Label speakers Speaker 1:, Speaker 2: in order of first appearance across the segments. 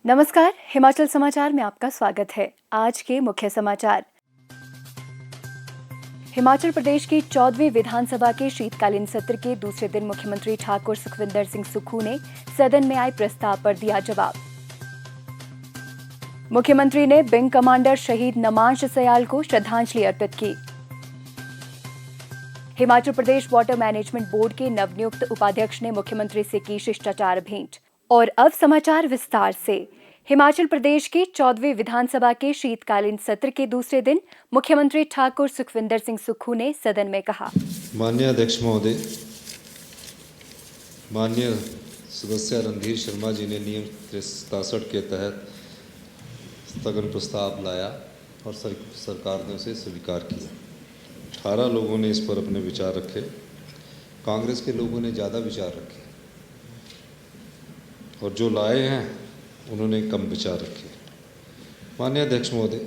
Speaker 1: नमस्कार, हिमाचल समाचार में आपका स्वागत है। आज के मुख्य समाचार। हिमाचल प्रदेश की 14वीं विधानसभा के शीतकालीन सत्र के दूसरे दिन मुख्यमंत्री ठाकुर सुखविंदर सिंह सुक्खू ने सदन में आए प्रस्ताव पर दिया जवाब। मुख्यमंत्री ने विंग कमांडर शहीद नमांश सयाल को श्रद्धांजलि अर्पित की। Himachal Pradesh water management board के नवनियुक्त उपाध्यक्ष ने मुख्यमंत्री से की शिष्टाचार भेंट। और अब समाचार विस्तार से। हिमाचल प्रदेश की 14वीं विधानसभा के शीतकालीन सत्र के दूसरे दिन मुख्यमंत्री ठाकुर सुखविंदर सिंह सुक्खू ने सदन में कहा,
Speaker 2: माननीय अध्यक्ष महोदय, माननीय सदस्य रणधीर शर्मा जी ने नियम 67 के तहत स्थगन प्रस्ताव लाया और सरकार ने उसे स्वीकार किया। 18 लोगों ने इस पर अपने विचार रखे। कांग्रेस के लोगों ने ज़्यादा विचार रखे और जो लाए हैं उन्होंने कम विचार रखे। माननीय अध्यक्ष महोदय,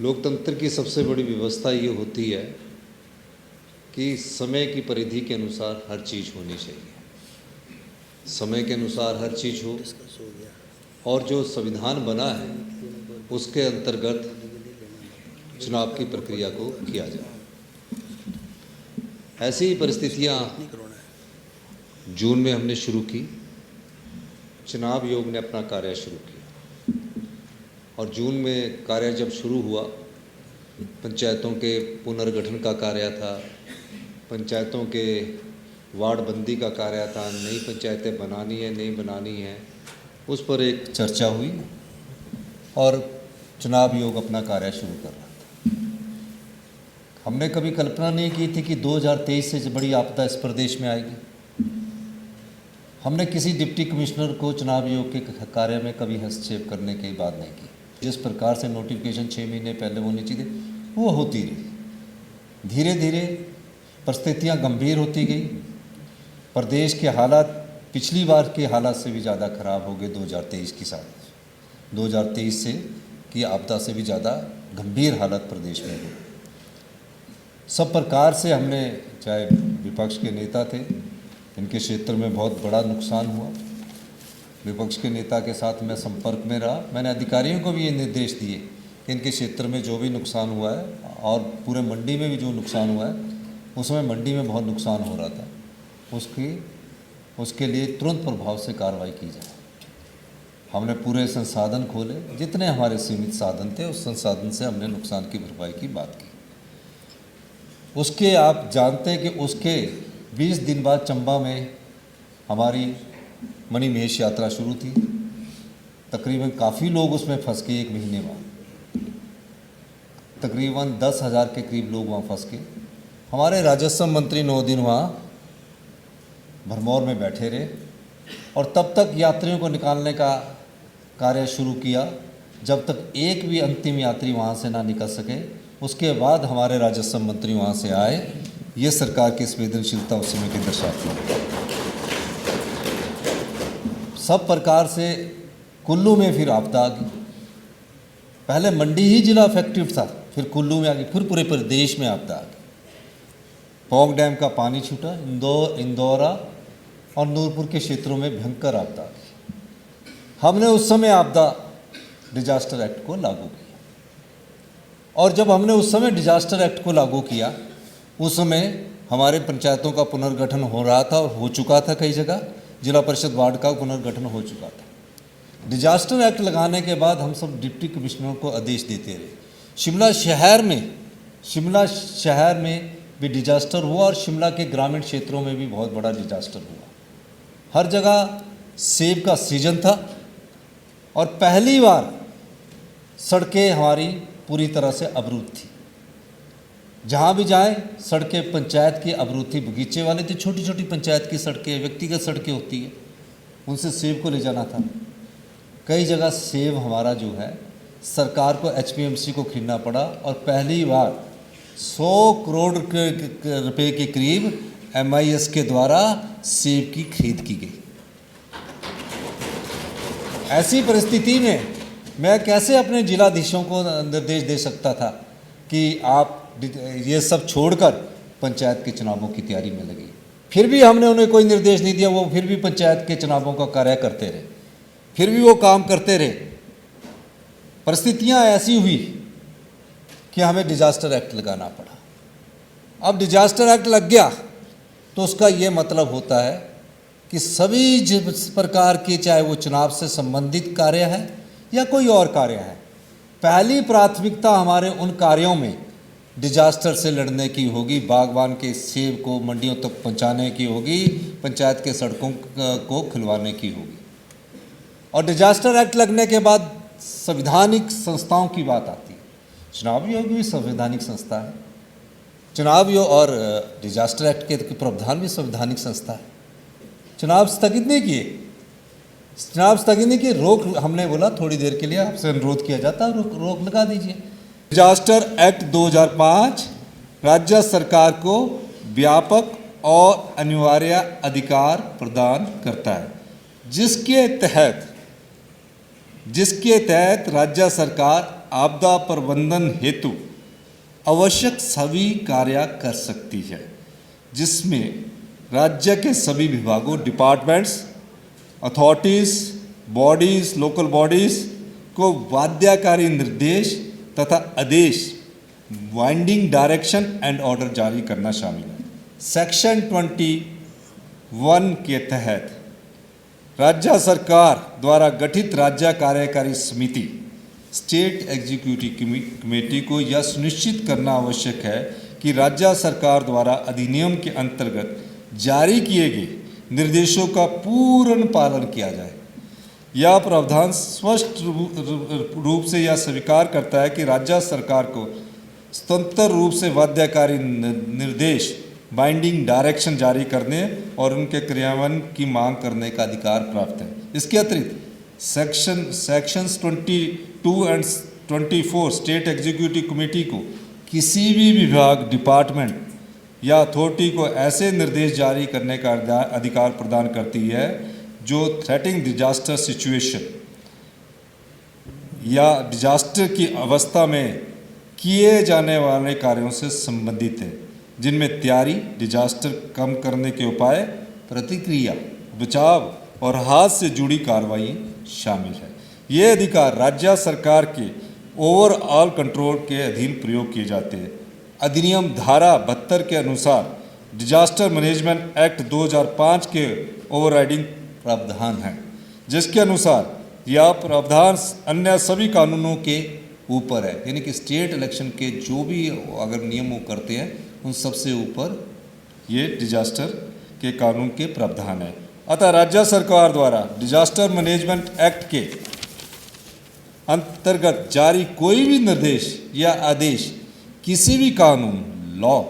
Speaker 2: लोकतंत्र की सबसे बड़ी व्यवस्था ये होती है कि समय की परिधि के अनुसार हर चीज़ होनी चाहिए, समय के अनुसार हर चीज़ हो और जो संविधान बना है उसके अंतर्गत चुनाव की प्रक्रिया को किया जाए। ऐसी ही परिस्थितियाँ जून में हमने शुरू की। चुनाव आयोग ने अपना कार्य शुरू किया और जून में कार्य जब शुरू हुआ, पंचायतों के पुनर्गठन का कार्य था, पंचायतों के वार्डबंदी का कार्य था, नई पंचायतें बनानी है नहीं बनानी है, उस पर एक चर्चा हुई और चुनाव आयोग अपना कार्य शुरू कर रहा था। हमने कभी कल्पना नहीं की थी कि 2023 से बड़ी आपदा इस प्रदेश में आएगी। हमने किसी डिप्टी कमिश्नर को चुनाव आयोग के कार्य में कभी हस्तक्षेप करने की बात नहीं की। जिस प्रकार से नोटिफिकेशन 6 महीने पहले होनी चाहिए वो होती रही। धीरे धीरे परिस्थितियां गंभीर होती गई। प्रदेश के हालात पिछली बार के हालात से भी ज़्यादा खराब हो गए। 2023 के साथ 2023 से की आपदा से भी ज़्यादा गंभीर हालत प्रदेश में हुई। सब प्रकार से हमने, चाहे विपक्ष के नेता थे, इनके क्षेत्र में बहुत बड़ा नुकसान हुआ। विपक्ष के नेता के साथ मैं संपर्क में रहा। मैंने अधिकारियों को भी ये निर्देश दिए कि इनके क्षेत्र में जो भी नुकसान हुआ है और पूरे मंडी में भी जो नुकसान हुआ है, उसमें मंडी में बहुत नुकसान हो रहा था, उसके लिए तुरंत प्रभाव से कार्रवाई की जाए। हमने पूरे संसाधन खोले, जितने हमारे सीमित साधन थे उस संसाधन से हमने नुकसान की भरपाई की बात की। उसके आप जानते हैं कि उसके 20 दिन बाद चंबा में हमारी मणिमहेश यात्रा शुरू थी। तकरीबन काफ़ी लोग उसमें फंस गए। 1 महीने बाद तकरीबन 10,000 के करीब लोग वहाँ फंस गए। हमारे राजस्व मंत्री 9 दिन वहाँ भरमौर में बैठे रहे और तब तक यात्रियों को निकालने का कार्य शुरू किया जब तक एक भी अंतिम यात्री वहाँ से ना निकल सके। उसके बाद हमारे राजस्व मंत्री वहाँ से आए। ये सरकार की संवेदनशीलता उस समय की दर्शाती है। सब प्रकार से कुल्लू में फिर आपदा आ गई। पहले मंडी ही जिला अफेक्टिव था, फिर कुल्लू में आ गई, फिर पूरे प्रदेश में आपदा आ गई। पौंग डैम का पानी छूटा, इंदौरा और नूरपुर के क्षेत्रों में भयंकर आपदा आ गई। हमने उस समय आपदा डिजास्टर एक्ट को लागू किया और जब हमने उस समय डिजास्टर एक्ट को लागू किया, उस समय हमारे पंचायतों का पुनर्गठन हो रहा था और हो चुका था। कई जगह जिला परिषद वार्ड का पुनर्गठन हो चुका था। डिजास्टर एक्ट लगाने के बाद हम सब डिप्टी कमिश्नरों को आदेश देते रहे। शिमला शहर में भी डिजास्टर हुआ और शिमला के ग्रामीण क्षेत्रों में भी बहुत बड़ा डिजास्टर हुआ। हर जगह सेब का सीजन था और पहली बार सड़कें हमारी पूरी तरह से अवरुद्ध थी। जहाँ भी जाएं सड़कें पंचायत की अवरुद्ध थी। बगीचे वाले थे, छोटी छोटी पंचायत की सड़कें, व्यक्तिगत सड़कें होती है, उनसे सेब को ले जाना था। कई जगह सेब हमारा जो है सरकार को HPMC को खरीदना पड़ा और पहली बार 100 करोड़ रुपए के करीब MIS के द्वारा सेब की खरीद की गई। ऐसी परिस्थिति में मैं कैसे अपने जिलाधीशों को निर्देश दे सकता था कि आप ये सब छोड़कर पंचायत के चुनावों की तैयारी में लगी। फिर भी हमने उन्हें कोई निर्देश नहीं दिया, वो फिर भी पंचायत के चुनावों का कार्य करते रहे।
Speaker 3: फिर भी वो काम करते रहे। परिस्थितियां ऐसी हुई कि हमें डिजास्टर एक्ट लगाना पड़ा। अब डिजास्टर एक्ट लग गया तो उसका ये मतलब होता है कि सभी जिस प्रकार के, चाहे वो चुनाव से संबंधित कार्य है या कोई और कार्य है, पहली प्राथमिकता हमारे उन कार्यों में डिजास्टर से लड़ने की होगी, बागवान के सेब को मंडियों तक पहुंचाने की होगी, पंचायत के सड़कों को खुलवाने की होगी। और डिजास्टर एक्ट लगने के बाद संवैधानिक संस्थाओं की बात आती है। चुनाव आयोग भी संवैधानिक संस्था है, चुनाव आयोग और डिजास्टर एक्ट के प्रावधान भी संवैधानिक संस्था है। चुनाव स्थगित नहीं किए, चुनाव स्थगित नहीं किए, रोक, हमने बोला थोड़ी देर के लिए आपसे अनुरोध किया जाता है, रोक लगा दीजिए। डिजास्टर एक्ट 2005 राज्य सरकार को व्यापक और अनिवार्य अधिकार प्रदान करता है, जिसके तहत राज्य सरकार आपदा प्रबंधन हेतु आवश्यक सभी कार्य कर सकती है, जिसमें राज्य के सभी विभागों, departments, authorities, bodies, local bodies को बाध्यकारी निर्देश तथा आदेश, बाइंडिंग डायरेक्शन एंड ऑर्डर जारी करना शामिल है। सेक्शन 21 के तहत राज्य सरकार द्वारा गठित राज्य कार्यकारी समिति, स्टेट एग्जीक्यूटिव कमेटी को यह सुनिश्चित करना आवश्यक है कि राज्य सरकार द्वारा अधिनियम के अंतर्गत जारी किए गए निर्देशों का पूर्ण पालन किया जाए। यह प्रावधान स्पष्ट रूप से यह स्वीकार करता है कि राज्य सरकार को स्वतंत्र रूप से बाध्यकारी निर्देश, बाइंडिंग डायरेक्शन जारी करने और उनके क्रियान्वयन की मांग करने का अधिकार प्राप्त है। इसके अतिरिक्त सेक्शंस 22 और 24 स्टेट एग्जीक्यूटिव कमेटी को किसी भी विभाग, डिपार्टमेंट या अथॉरिटी को ऐसे निर्देश जारी करने का अधिकार प्रदान करती है जो थ्रेटिंग डिजास्टर सिचुएशन या डिजास्टर की अवस्था में किए जाने वाले कार्यों से संबंधित है, जिनमें तैयारी, डिजास्टर कम करने के उपाय, प्रतिक्रिया, बचाव और हाथ से जुड़ी कार्रवाई शामिल है। ये अधिकार राज्य सरकार के ओवरऑल कंट्रोल के अधीन प्रयोग किए जाते हैं। अधिनियम धारा 72 के अनुसार डिजास्टर मैनेजमेंट एक्ट 2005 के ओवरराइडिंग प्रावधान है, जिसके अनुसार यह प्रावधान अन्य सभी कानूनों के ऊपर है, यानी कि स्टेट इलेक्शन के जो भी अगर नियम वो करते हैं उन सबसे ऊपर ये डिजास्टर के कानून के प्रावधान है। अतः राज्य सरकार द्वारा डिजास्टर मैनेजमेंट एक्ट के अंतर्गत जारी कोई भी निर्देश या आदेश किसी भी कानून, लॉ,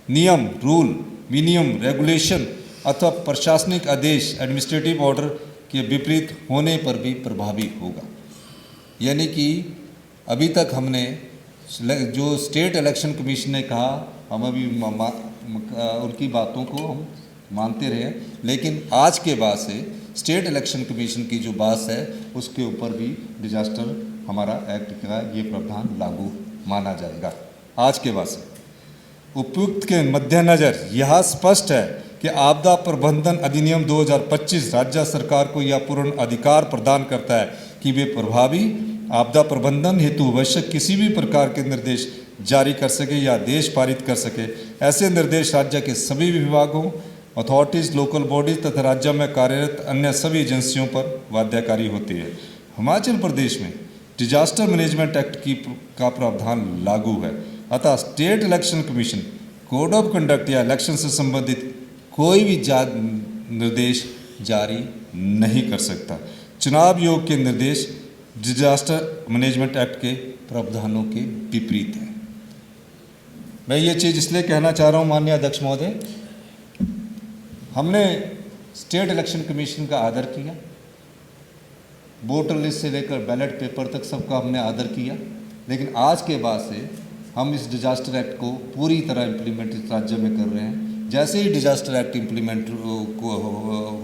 Speaker 3: नियम, रूल, विनियम, रेगुलेशन अथवा प्रशासनिक आदेश, एडमिनिस्ट्रेटिव ऑर्डर के विपरीत होने पर भी प्रभावी होगा। यानी कि अभी तक हमने जो स्टेट इलेक्शन कमीशन ने कहा, हम अभी उनकी बातों को हम मानते रहे, लेकिन आज के बाद से स्टेट इलेक्शन कमीशन की जो बात है उसके ऊपर भी डिजास्टर हमारा एक्ट का ये प्रावधान लागू माना जाएगा। आज के बाद से उपयुक्त के मद्देनजर यह स्पष्ट है कि आपदा प्रबंधन अधिनियम 2025 राज्य सरकार को यह पूर्ण अधिकार प्रदान करता है कि वे प्रभावी आपदा प्रबंधन हेतु आवश्यक किसी भी प्रकार के निर्देश जारी कर सके या आदेश पारित कर सके। ऐसे निर्देश राज्य के सभी विभागों, अथॉरिटीज़, लोकल बॉडीज तथा राज्य में कार्यरत अन्य सभी एजेंसियों पर बाध्यकारी होती है। हिमाचल प्रदेश में डिजास्टर मैनेजमेंट एक्ट का प्रावधान लागू है, अतः state election commission code of conduct या इलेक्शन से संबंधित कोई भी निर्देश जारी नहीं कर सकता। चुनाव आयोग के निर्देश डिजास्टर मैनेजमेंट एक्ट के प्रावधानों के विपरीत है। मैं ये चीज़ इसलिए कहना चाह रहा हूँ माननीय अध्यक्ष महोदय, हमने स्टेट इलेक्शन कमीशन का आदर किया, वोटर लिस्ट से लेकर बैलेट पेपर तक सबका हमने आदर किया, लेकिन आज के बाद से हम इस डिजास्टर एक्ट को पूरी तरह इम्प्लीमेंट इस राज्य में कर रहे हैं। जैसे ही डिजास्टर एक्ट इम्प्लीमेंट को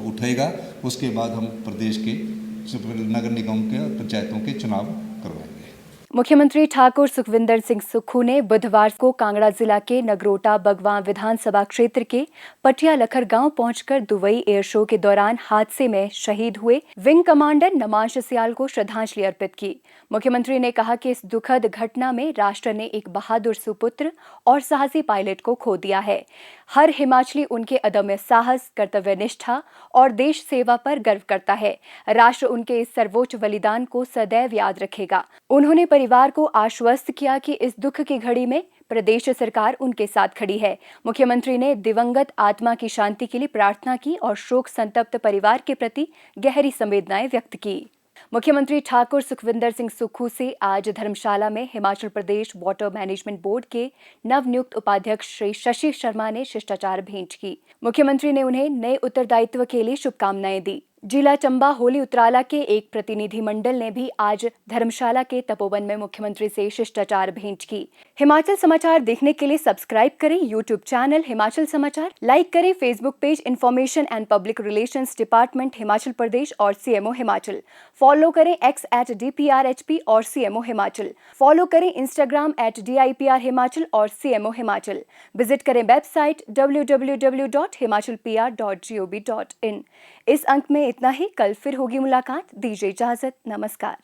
Speaker 3: उठेगा उसके बाद हम प्रदेश के नगर निगम के और पंचायतों के चुनाव करवाएंगे।
Speaker 1: मुख्यमंत्री ठाकुर सुखविंदर सिंह सुक्खू ने बुधवार को कांगड़ा जिला के नगरोटा बगवां विधानसभा क्षेत्र के पटिया लखर गांव पहुंचकर दुबई एयर शो के दौरान हादसे में शहीद हुए विंग कमांडर नमांश सियाल को श्रद्धांजलि अर्पित की। मुख्यमंत्री ने कहा कि इस दुखद घटना में राष्ट्र ने एक बहादुर सुपुत्र और साहसी पायलट को खो दिया है। हर हिमाचली उनके अदम्य साहस, कर्तव्यनिष्ठा और देश सेवा पर गर्व करता है। राष्ट्र उनके इस सर्वोच्च बलिदान को सदैव याद रखेगा। उन्होंने परिवार को आश्वस्त किया कि इस दुख की घड़ी में प्रदेश सरकार उनके साथ खड़ी है। मुख्यमंत्री ने दिवंगत आत्मा की शांति के लिए प्रार्थना की और शोक संतप्त परिवार के प्रति गहरी संवेदनाएं व्यक्त की। मुख्यमंत्री ठाकुर सुखविंदर सिंह सुक्खू से आज धर्मशाला में Himachal Pradesh water management board के नवनियुक्त उपाध्यक्ष श्री शशि शर्मा ने शिष्टाचार भेंट की। मुख्यमंत्री ने उन्हें नए उत्तरदायित्व के लिए शुभकामनाएं दी। जिला चंबा होली उतराला के एक प्रतिनिधिमंडल ने भी आज धर्मशाला के तपोवन में मुख्यमंत्री से शिष्टाचार भेंट की। हिमाचल समाचार देखने के लिए सब्सक्राइब करें यूट्यूब चैनल हिमाचल समाचार, लाइक करें Facebook page information and public relations department Himachal Pradesh और सीएमओ हिमाचल, फॉलो करें x@DPRHP और सीएमओ हिमाचल, फॉलो करें इंस्टाग्राम @DIPR हिमाचल और सीएमओ हिमाचल, विजिट करें वेबसाइट www.himachalpr.gov.in। इस अंक में इतना ही। कल फिर होगी मुलाकात। दीजिए इजाजत। नमस्कार।